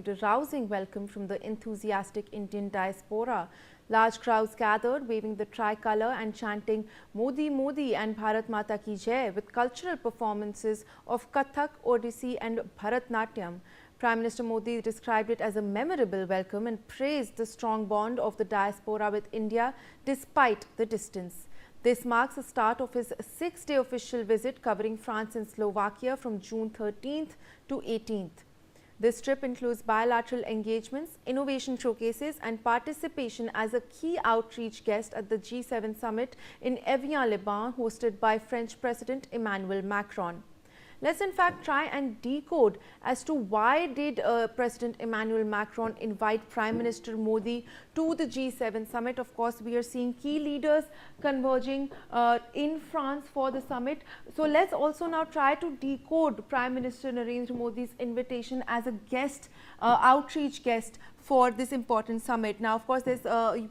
A rousing welcome from the enthusiastic Indian diaspora. Large crowds gathered, waving the tricolour and chanting Modi Modi and Bharat Mata Ki Jai with cultural performances of Kathak, Odissi and Bharatnatyam. Prime Minister Modi described it as a memorable welcome and praised the strong bond of the diaspora with India despite the distance. This marks the start of his 6-day official visit covering France and Slovakia from June 13th to 18th. This trip includes bilateral engagements, innovation showcases and participation as a key outreach guest at the G7 summit in Evian-les-Bains hosted by French President Emmanuel Macron. Let's in fact try and decode as to why did President Emmanuel Macron invite Prime Minister Modi to the G7 summit. Of course, we are seeing key leaders converging in France for the summit. So let's also now try to decode Prime Minister Narendra Modi's invitation as a guest, outreach guest for this important summit. Now, of course,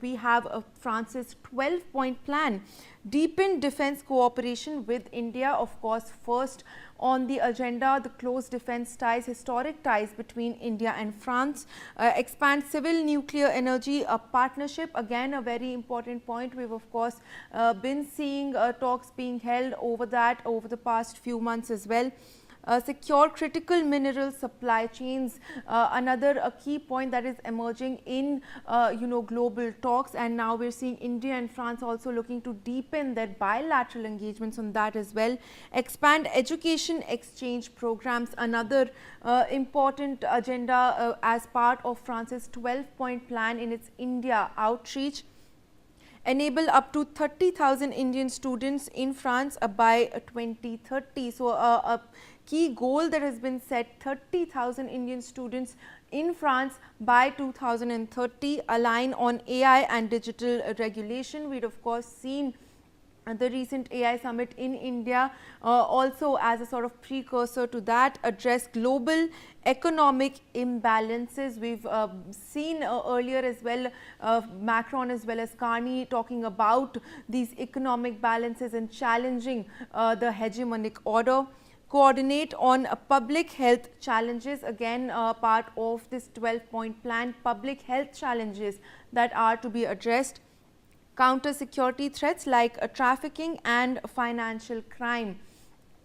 we have France's 12-point plan, deepen defense cooperation with India. Of course, first on the agenda, the close defense ties, historic ties between India and France, expand civil nuclear energy partnership. Again, a very important point. We've of course been seeing talks being held over the past few months as well. Secure critical mineral supply chains, another key point that is emerging in global talks, and now we're seeing India and France also looking to deepen their bilateral engagements on that as well. Expand education exchange programs, another important agenda as part of France's 12-point plan in its India outreach. Enable up to 30,000 Indian students in France by 2030. So a key goal that has been set, 30,000 Indian students in France by 2030, align on AI and digital regulation. We'd of course seen the recent AI summit in India also as a sort of precursor to that, address global economic imbalances. We've seen earlier as well Macron as well as Carney talking about these economic balances and challenging the hegemonic order. Coordinate on public health challenges, again part of this 12-point plan, public health challenges that are to be addressed. Counter security threats like trafficking and financial crime.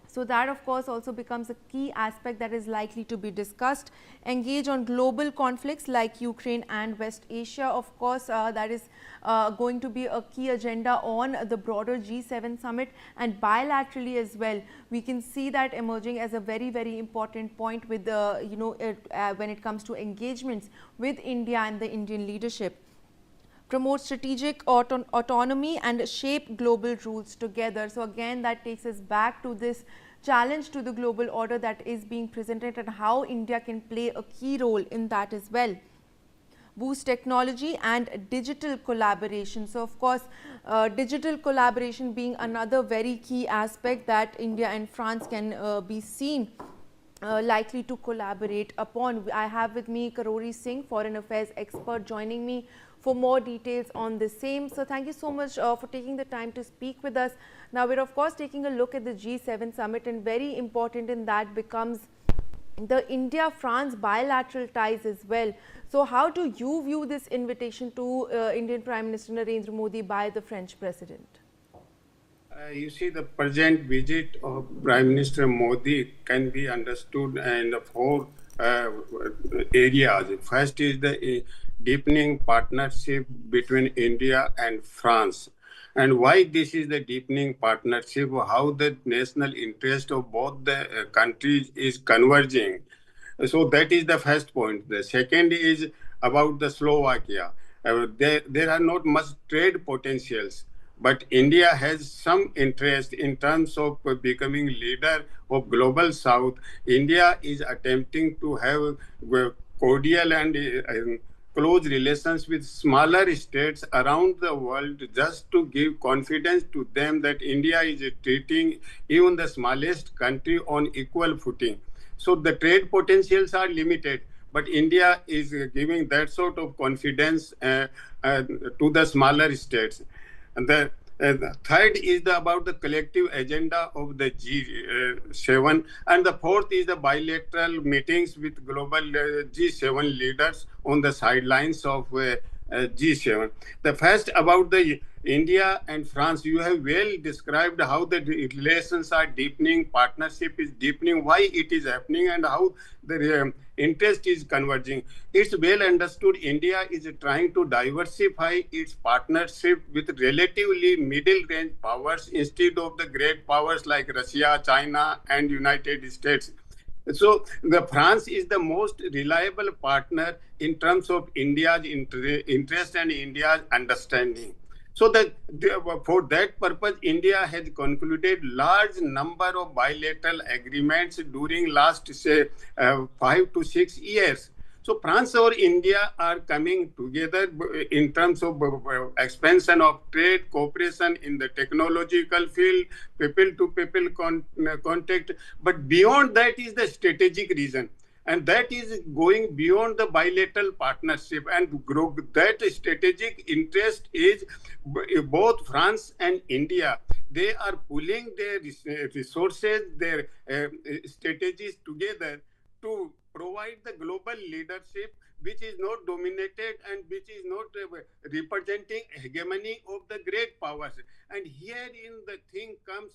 So that of course also becomes a key aspect that is likely to be discussed. Engage on global conflicts like Ukraine and West Asia. Of course, that is going to be a key agenda on the broader G7 summit, and bilaterally as well. We can see that emerging as a very, very important point with when it comes to engagements with India and the Indian leadership. Promote strategic autonomy and shape global rules together. So again, that takes us back to this challenge to the global order that is being presented and how India can play a key role in that as well. Boost technology and digital collaboration. So of course, digital collaboration being another very key aspect that India and France can be seen likely to collaborate upon. I have with me Karori Singh, Foreign Affairs expert, joining me for more details on the same. So thank you so much for taking the time to speak with us. Now we're of course taking a look at the G7 summit, and very important in that becomes the India-France bilateral ties as well. So how do you view this invitation to Indian Prime Minister Narendra Modi by the French President? You see, the present visit of Prime Minister Modi can be understood in four areas. First is the deepening partnership between India and France. And why this is the deepening partnership, how the national interest of both the countries is converging. So that is the first point. The second is about the Slovakia. There are not much trade potentials, but India has some interest in terms of becoming leader of global South. India is attempting to have cordial and close relations with smaller states around the world, just to give confidence to them that India is treating even the smallest country on equal footing. So the trade potentials are limited, but India is giving that sort of confidence to the smaller states. And The third is about the collective agenda of the G7, and the fourth is the bilateral meetings with global G7 leaders on the sidelines of G7. The first about the India and France, you have well described how the relations are deepening, partnership is deepening, why it is happening, and how the interest is converging. It's well understood India is trying to diversify its partnership with relatively middle-range powers instead of the great powers like Russia, China, and United States. So the France is the most reliable partner in terms of India's interest and India's understanding. So that for that purpose, India has concluded large number of bilateral agreements during last say 5 to 6 years. So France or India are coming together in terms of expansion of trade, cooperation in the technological field, people-to-people contact. But beyond that is the strategic reason. And that is going beyond the bilateral partnership, and that strategic interest is both France and India. They are pulling their resources, their strategies together to provide the global leadership which is not dominated and which is not representing hegemony of the great powers. And herein the thing comes,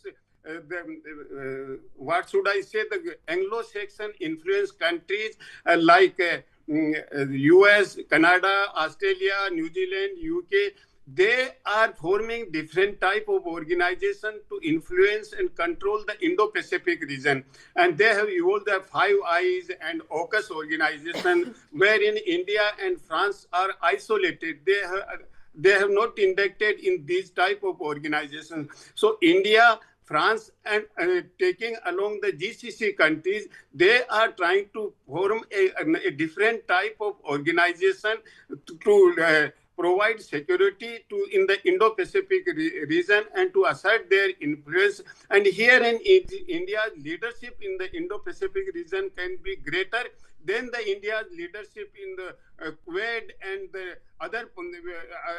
what should I say, the Anglo-Saxon influence countries like US, Canada, Australia, New Zealand, UK, they are forming different type of organization to influence and control the Indo-Pacific region. And they have evolved the Five Eyes and AUKUS organization, wherein India and France are isolated. They have not inducted in these type of organizations. So India, France, and taking along the GCC countries, they are trying to form a different type of organization to provide security in the Indo-Pacific region and to assert their influence. And here in India's leadership in the Indo-Pacific region can be greater than the India's leadership in the Kuwait and the other,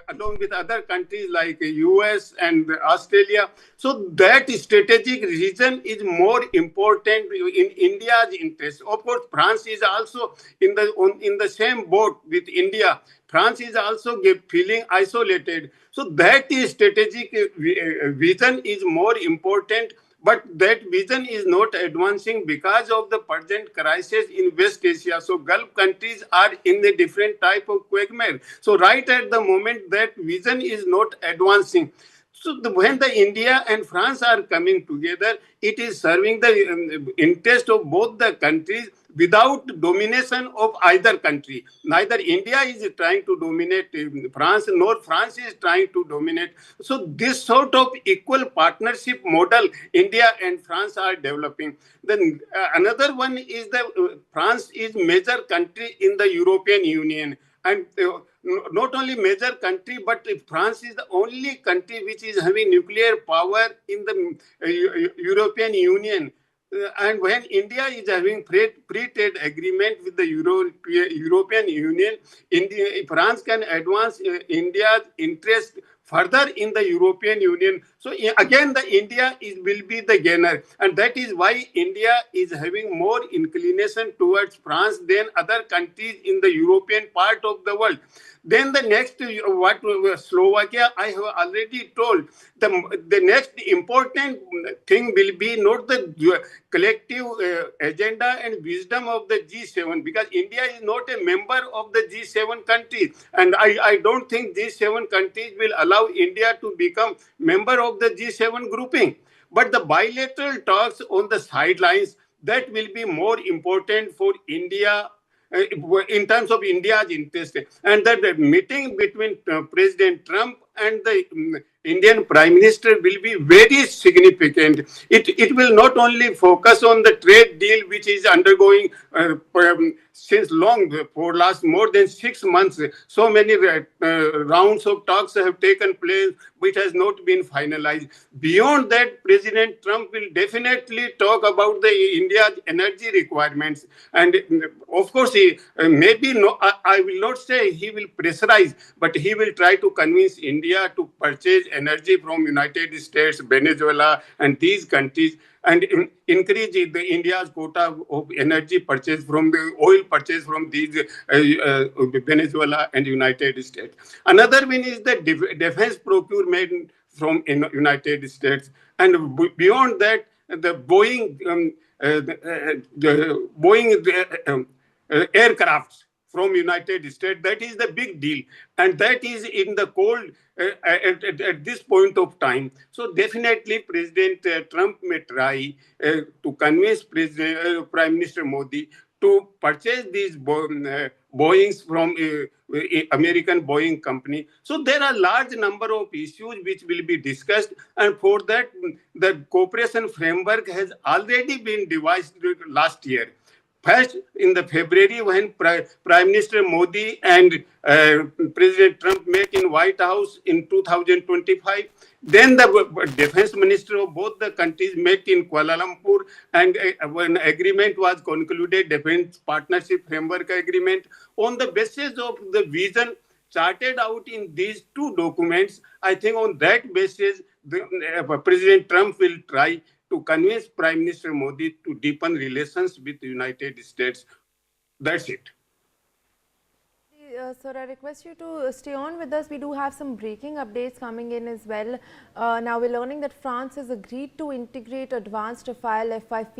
along with other countries like US and Australia. So that strategic region is more important in India's interest. Of course, France is also in the same boat with India. France is also feeling isolated. So that is strategic vision is more important, but that vision is not advancing because of the present crisis in West Asia. So Gulf countries are in a different type of quagmire. So right at the moment, that vision is not advancing. So when the India and France are coming together, it is serving the interest of both the countries without domination of either country. Neither India is trying to dominate France, nor France is trying to dominate. So this sort of equal partnership model India and France are developing. Then another one is that France is major country in the European Union. And not only major country, but France is the only country which is having nuclear power in the European Union. And when India is having free trade agreement with the European Union, France can advance India's interest further in the European Union. So again, the India will be the gainer. And that is why India is having more inclination towards France than other countries in the European part of the world. Then the next, what Slovakia, I have already told, the next important thing will be not the collective agenda and wisdom of the G7, because India is not a member of the G7 countries. And I don't think G7 countries will allow India to become member of the G7 grouping. But the bilateral talks on the sidelines, that will be more important for India in terms of India's interest. And that the meeting between President Trump and the Indian Prime Minister will be very significant. It will not only focus on the trade deal which is undergoing since long, for last more than 6 months, so many rounds of talks have taken place, which has not been finalized. Beyond that, President Trump will definitely talk about the India's energy requirements. And of course, he maybe no, I will not say he will pressurize, but he will try to convince India to purchase energy from United States, Venezuela, and these countries, and increase India's quota of energy purchase from the oil purchase from these Venezuela and United States. Another one is the defense procurement from United States, and beyond that, the Boeing aircrafts from United States. That is the big deal, and that is in the cold at this point of time. So definitely, President Trump may try to convince Prime Minister Modi to purchase these Boeings from American Boeing company. So there are large number of issues which will be discussed, and for that, the cooperation framework has already been devised last year. First, in the February, when Prime Minister Modi and President Trump met in White House in 2025, then the defense minister of both the countries met in Kuala Lumpur, and an agreement was concluded, Defense Partnership Framework Agreement. On the basis of the vision charted out in these two documents, I think on that basis, President Trump will try to convince Prime Minister Modi to deepen relations with the United States. That's it. Sir, I request you to stay on with us. We do have some breaking updates coming in as well. Now we're learning that France has agreed to integrate advanced Rafale F-5